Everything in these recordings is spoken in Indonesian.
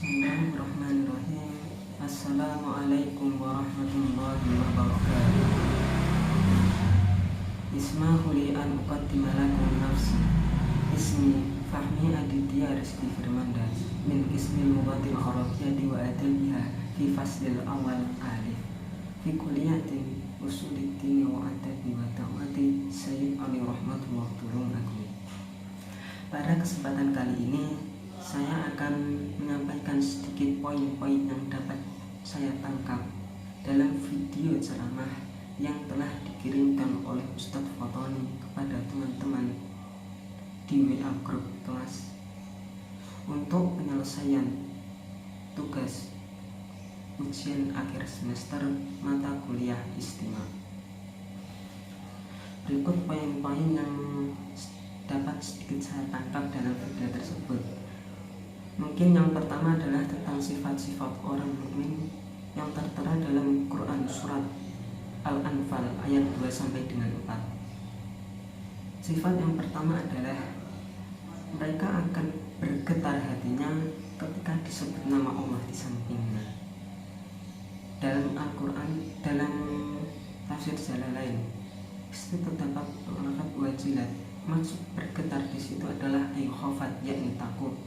Bismillahirrahmanirrahim. Assalamualaikum warahmatullahi wabarakatuh. Ismahu li an uqaddima lakum nafsi. Ismi Fahmi Aditya Rizky Firmanda min Qismil Lughatil Arabiyyati wa Adabiha fi faslil awal alif fi kulliyatin usuliddin wa adabi wa ta'wati Sayyid Ali Rahmatullah Tulung Agung. Pada kesempatan kali ini saya akan menyampaikan sedikit poin-poin yang dapat saya tangkap dalam video ceramah yang telah dikirimkan oleh Ustadz Fotoni kepada teman-teman di WA grup kelas untuk penyelesaian tugas ujian akhir semester mata kuliah istimewa. Berikut poin-poin yang dapat sedikit saya tangkap dalam video tersebut. Mungkin yang pertama adalah tentang sifat-sifat orang mukmin yang tertera dalam Quran surat Al-Anfal ayat 2 sampai dengan 4. Sifat yang pertama adalah mereka akan bergetar hatinya ketika disebut nama Allah di sampingnya. Dalam Al-Quran, dalam tafsir Jalalain itu terdapat lafaz wajilat. Maksud bergetar di situ adalah khofat, yakni takut.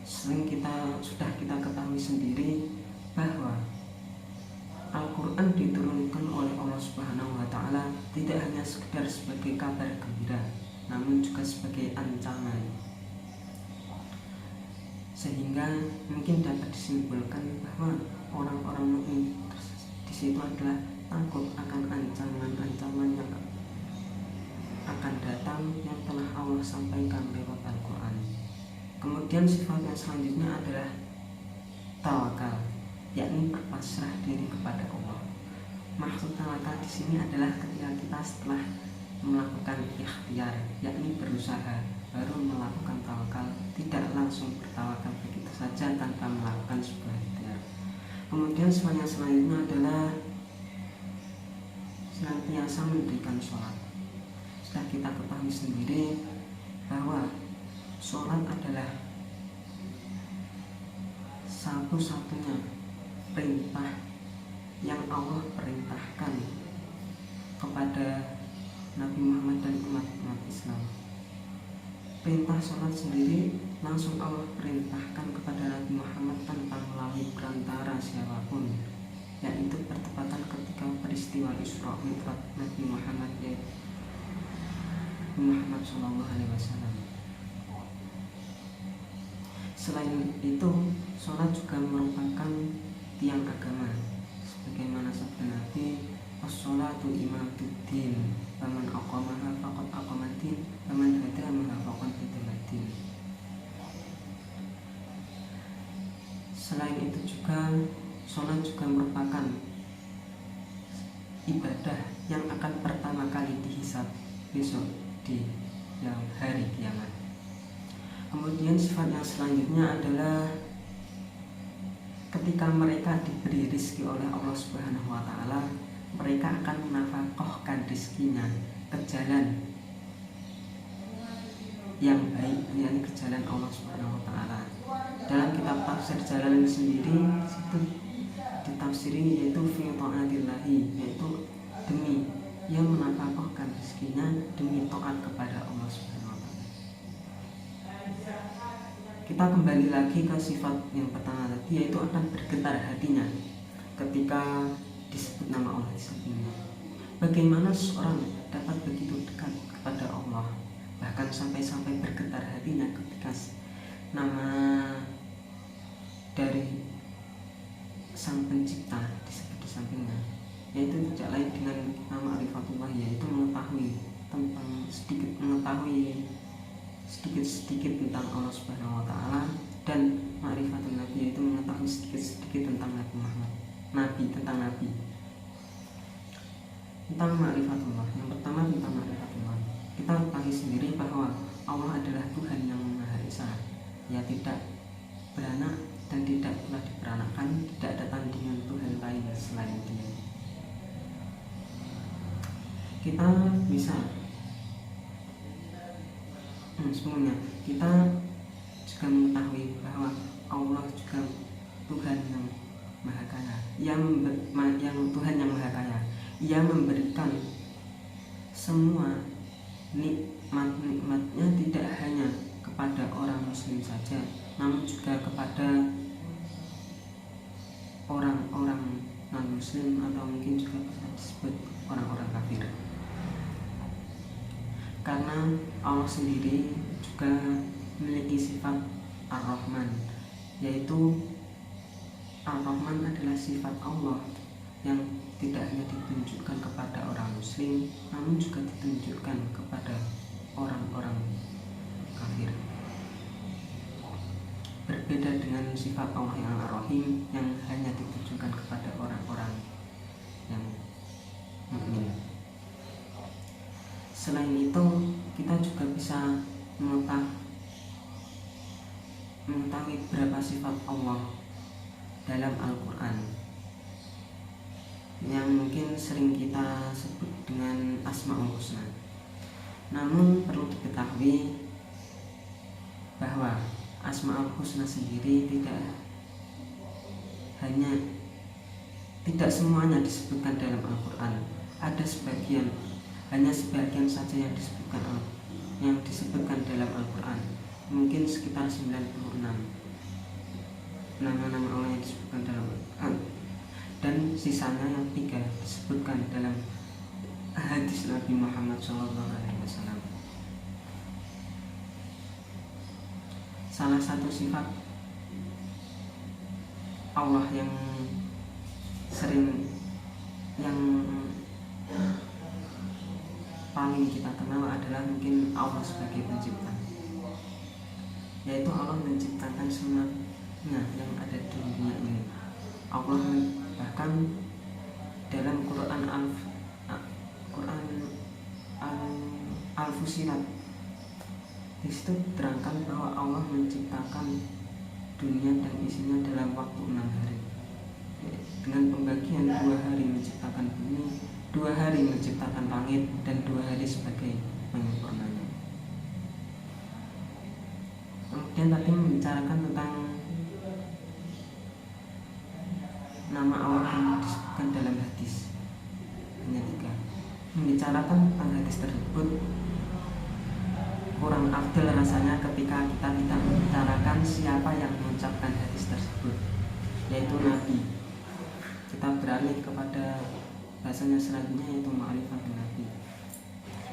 Sudah kita ketahui sendiri bahwa Al-Quran diturunkan oleh Allah Subhanahu wa Ta'ala tidak hanya sekedar sebagai kabar gembira, namun juga sebagai ancaman. Sehingga mungkin dapat disimpulkan bahwa orang-orang mukmin di situ adalah takut akan ancaman-ancaman yang akan datang yang telah Allah sampaikan lewat Al-Quran. Kemudian sifat yang selanjutnya adalah tawakal, yakni berpasrah diri kepada Allah. Maksud tawakal di sini adalah ketika kita setelah melakukan ikhtiar, yakni berusaha, baru melakukan tawakal, tidak langsung bertawakal begitu saja tanpa melakukan sebuah ikhtiar. Kemudian sifat yang selanjutnya adalah senantiasa mendirikan sholat. Sudah kita ketahui sendiri bahwa sholat adalah satu-satunya perintah yang Allah perintahkan kepada Nabi Muhammad dan umat Islam. Perintah sholat sendiri langsung Allah perintahkan kepada Nabi Muhammad tanpa melalui perantara siapapun, yaitu bertepatan ketika peristiwa Isra Mi'raj Nabi Muhammad SAW. Selain itu, sholat juga merupakan tiang agama, sebagaimana sabda Nabi, "As-sholatu imaduddin, faman aqamaha faqad aqamaddin, faman hadamaha faqad hadamaddin." Selain itu juga, sholat juga merupakan ibadah yang akan pertama kali dihisab besok di hari kiamat. Kemudian sifat yang selanjutnya adalah ketika mereka diberi rizki oleh Allah Subhanahu wa Ta'ala, mereka akan menafkahkan rizkinya ke jalan yang baik, yakni ke jalan Allah Subhanahu wa Ta'ala. Dalam kitab tafsir Jalalain sendiri itu ditafsiri yaitu fi ta'atillahi, yaitu demi yang menafkahkan rizkinya demi taat kepada Allah Subhanahu. Kita kembali lagi ke sifat yang pertama tadi, yaitu akan bergetar hatinya ketika disebut nama Allah di sampingnya. Bagaimana seorang dapat begitu dekat kepada Allah, bahkan sampai-sampai bergetar hatinya ketika nama dari Sang Pencipta disebut di sampingnya, yaitu tidak lain dengan nama Ma'rifatullah, yaitu sedikit tentang Allah Subhanahu wa Ta'ala, dan ma'rifatul Nabi, yaitu mengetahui sedikit tentang Nabi Muhammad, tentang ma'rifatullah. Yang pertama tentang ma'rifatullah, kita ketahui sendiri bahwa Allah adalah Tuhan yang Maha Esa, Ia tidak beranak dan tidak pula diperanakan, tidak ada tandingan Tuhan lain selain Dia. Kita bisa sebelumnya kita juga mengetahui bahwa Allah juga Tuhan yang Maha Kaya. Tuhan yang Maha Kaya. Ia memberikan semua nikmat-nikmatnya tidak hanya kepada orang muslim saja, namun juga kepada orang-orang non-muslim atau mungkin juga bisa disebut orang-orang kafir. Karena Allah sendiri juga memiliki sifat Ar-Rahman, yaitu Ar-Rahman adalah sifat Allah yang tidak hanya ditunjukkan kepada orang muslim, namun juga ditunjukkan kepada orang-orang kafir. Berbeda dengan sifat Allah yang Ar-Rahim yang hanya ditujukan kepada orang-orang yang mukmin. Selain itu, kita juga bisa mengetahui beberapa sifat Allah dalam Al-Quran yang mungkin sering kita sebut dengan Asmaul Husna. Namun perlu diketahui bahwa Asmaul Husna sendiri tidak semuanya disebutkan dalam Al-Quran. Ada hanya sebagian saja yang disebutkan dalam Al-Quran. Mungkin sekitar 96 nama-nama Allah yang disebutkan dalam Al-Quran, dan sisanya yang 3 disebutkan dalam hadis Nabi Muhammad SAW. Salah satu sifat Allah yang paling kita kenal adalah mungkin Allah sebagai pencipta, yaitu Allah menciptakan semuanya yang ada di dunia ini. Allah bahkan dalam Quran Al-Fusilat di situ diterangkan bahwa Allah menciptakan dunia dan isinya dalam waktu 6 hari, dengan pembagian 2 hari menciptakan bumi, 2 hari menciptakan langit, dan 2 hari sebagai penyempurnanya. Kemudian tadi membicarakan tentang nama Allah yang disebutkan dalam hadis, hanya 3. Membicarakan tentang hadis tersebut kurang afdal rasanya ketika kita tidak membicarakan siapa yang mengucapkan hadis tersebut, yaitu Nabi. Kita beralih kepada bahasanya selanjutnya, yaitu ma'rifat Nabi.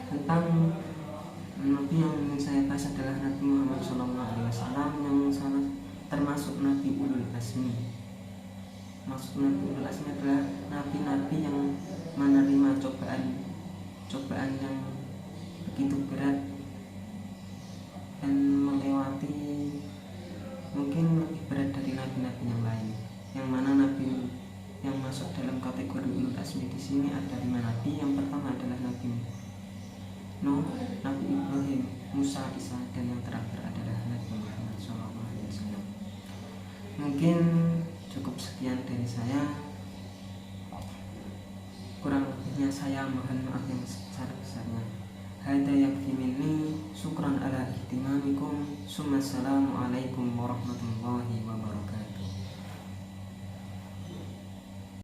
Tentang Nabi yang ingin saya bahas adalah Nabi Muhammad SAW, yang termasuk Nabi Ulul Azmi. Maksud Nabi Ulul Azmi adalah nabi-nabi yang menerima cobaan yang begitu berat dan melewati mungkin lebih berat dari nabi-nabi yang lain. Yang mana nabi yang masuk dalam kategori Ulul Azmi di sini ada 5 nabi. Yang pertama adalah Nabi Nuh, Nabi Ibrahim, Musa, Isa, dan yang terakhir adalah Nabi Muhammad SAW. Mungkin cukup sekian dari saya. Kurang lebihnya saya mohon maaf yang sebesar-besarnya. Hada yakfi minni, syukran ala ihtimamikum. Assalamualaikum warahmatullahi wabarakatuh.